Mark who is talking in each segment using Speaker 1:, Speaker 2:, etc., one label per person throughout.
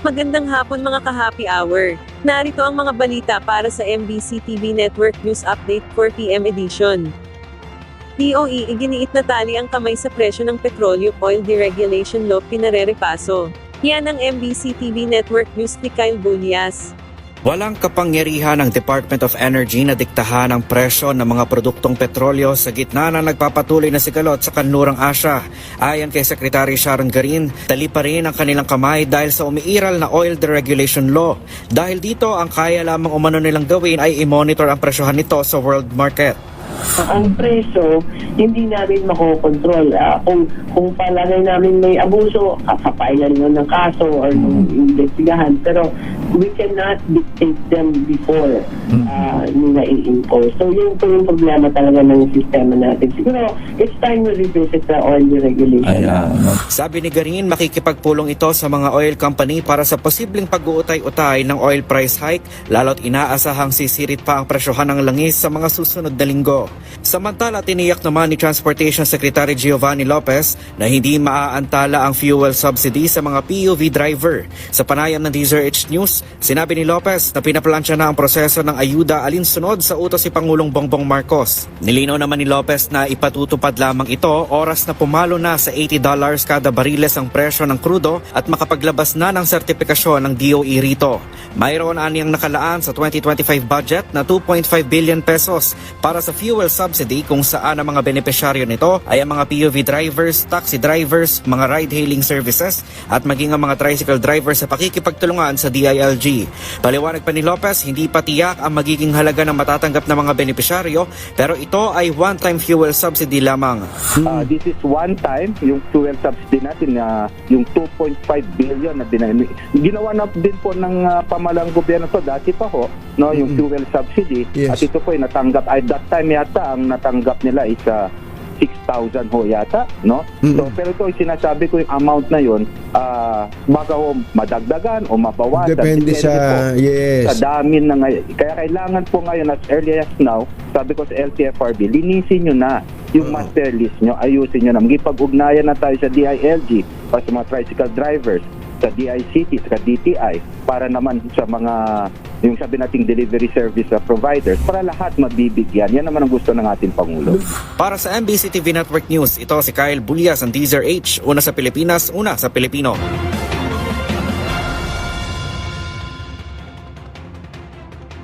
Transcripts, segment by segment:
Speaker 1: Magandang hapon mga ka-happy hour. Narito ang mga balita para sa MBC TV Network News Update 4 PM edition. DOE iginiit na tali ang kamay sa presyo ng petrolyo oil deregulation law pinarerepaso. Yan ang MBC TV Network News ni Kyle Bulias.
Speaker 2: Walang kapangyarihan ng Department of Energy na diktahan ang presyo ng mga produktong petrolyo sa gitna ng nagpapatuloy na sigalot sa kanlurang Asya. Ayon kay Secretary Sharon Garin, tali pa rin ang kanilang kamay dahil sa umiiral na oil deregulation law. Dahil dito, ang kaya lamang umano nilang gawin ay i-monitor ang presyohan nito sa world market.
Speaker 3: Ang presyo, hindi namin makokontrol. Kung palagay namin may abuso, kapapayan ng kaso or ng investigahan. Pero we cannot dictate them before nila i-impose. So yun po yung problema talaga ng sistema natin. Siguro, it's time to revisit the oil deregulation.
Speaker 2: Sabi ni Garin, makikipagpulong ito sa mga oil company para sa posibleng pag-uutay-utay ng oil price hike, lalo't inaasahang sisirit pa ang presyohan ng langis sa mga susunod na linggo. Samantala, tiniyak naman ni Transportation Secretary Giovanni Lopez na hindi maaantala ang fuel subsidy sa mga PUV driver. Sa panayam ng DZRH News, sinabi ni Lopez na pinaplansya na ang proseso ng ayuda alinsunod sa utos si Pangulong Bongbong Marcos. Nilinaw naman ni Lopez na ipatutupad lamang ito oras na pumalo na sa $80 kada bariles ang presyo ng krudo at makapaglabas na ng sertipikasyon ng DOE rito. Mayroon aniyang nakalaan sa 2025 budget na 2.5 billion pesos para sa fuel subsidy kung saan ang mga benepisyaryo nito ay ang mga PUV drivers, taxi drivers, mga ride-hailing services at maging ang mga tricycle drivers sa pakikipagtulungan sa DILG. Paliwanag pa ni Lopez, hindi pa tiyak ang magiging halaga ng matatanggap ng mga benepisyaryo pero ito ay one-time fuel subsidy lamang.
Speaker 4: This is one time, yung fuel subsidy natin na yung 2.5 billion na ginawa na din po ng pamalang gobyerno to dati pa ho, no, yung fuel subsidy.
Speaker 5: Yes.
Speaker 4: At ito po ay natanggap, at that time yata ang natanggap nila is 6,000 ho yata, no? So, pero ito yung sinasabi ko yung amount na yun, baka ho madagdagan o mabawasan.
Speaker 5: Depende sa,
Speaker 4: Sa dami na ngayon. Kaya kailangan po ngayon as early as now, sabi ko sa LTFRB, linisin nyo na yung master list nyo, ayusin nyo na. Magipag-ugnayan na tayo sa DILG o sa mga tricycle drivers, sa DICT, sa DTI, para naman sa mga, yung sabi nating delivery service providers, para lahat mabibigyan. Yan naman ang gusto ng ating Pangulo.
Speaker 2: Para sa MBC TV Network News, ito si Kyle Bulias ng DZRH, una sa Pilipinas, una sa Pilipino.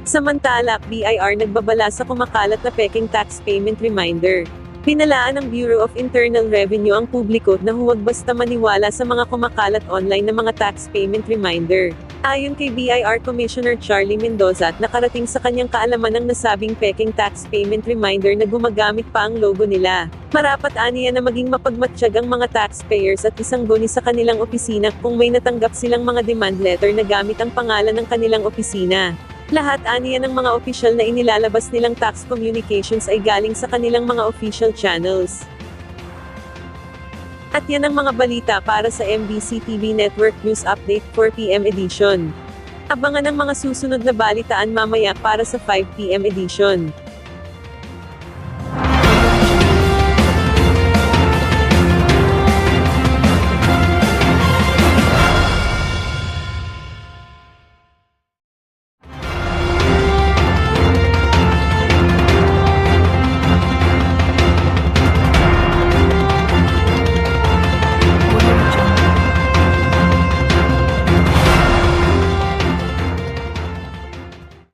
Speaker 1: Samantala, BIR nagbabala sa kumakalat na peking tax payment reminder. Pinalaan ng Bureau of Internal Revenue ang publiko na huwag basta maniwala sa mga kumakalat online na mga tax payment reminder. Ayon kay BIR Commissioner Charlie Mendoza, nakarating sa kanyang kaalaman ang nasabing peking tax payment reminder na gumagamit pa ang logo nila. Marapat aniya na maging mapagmatsyag ang mga taxpayers at isang guni sa kanilang opisina kung may natanggap silang mga demand letter na gamit ang pangalan ng kanilang opisina. Lahat aniya ng mga opisyal na inilalabas nilang tax communications ay galing sa kanilang mga official channels. At yan ang mga balita para sa MBC TV Network News Update 4 PM edition. Abangan ang mga susunod na balitaan mamaya para sa 5 PM edition.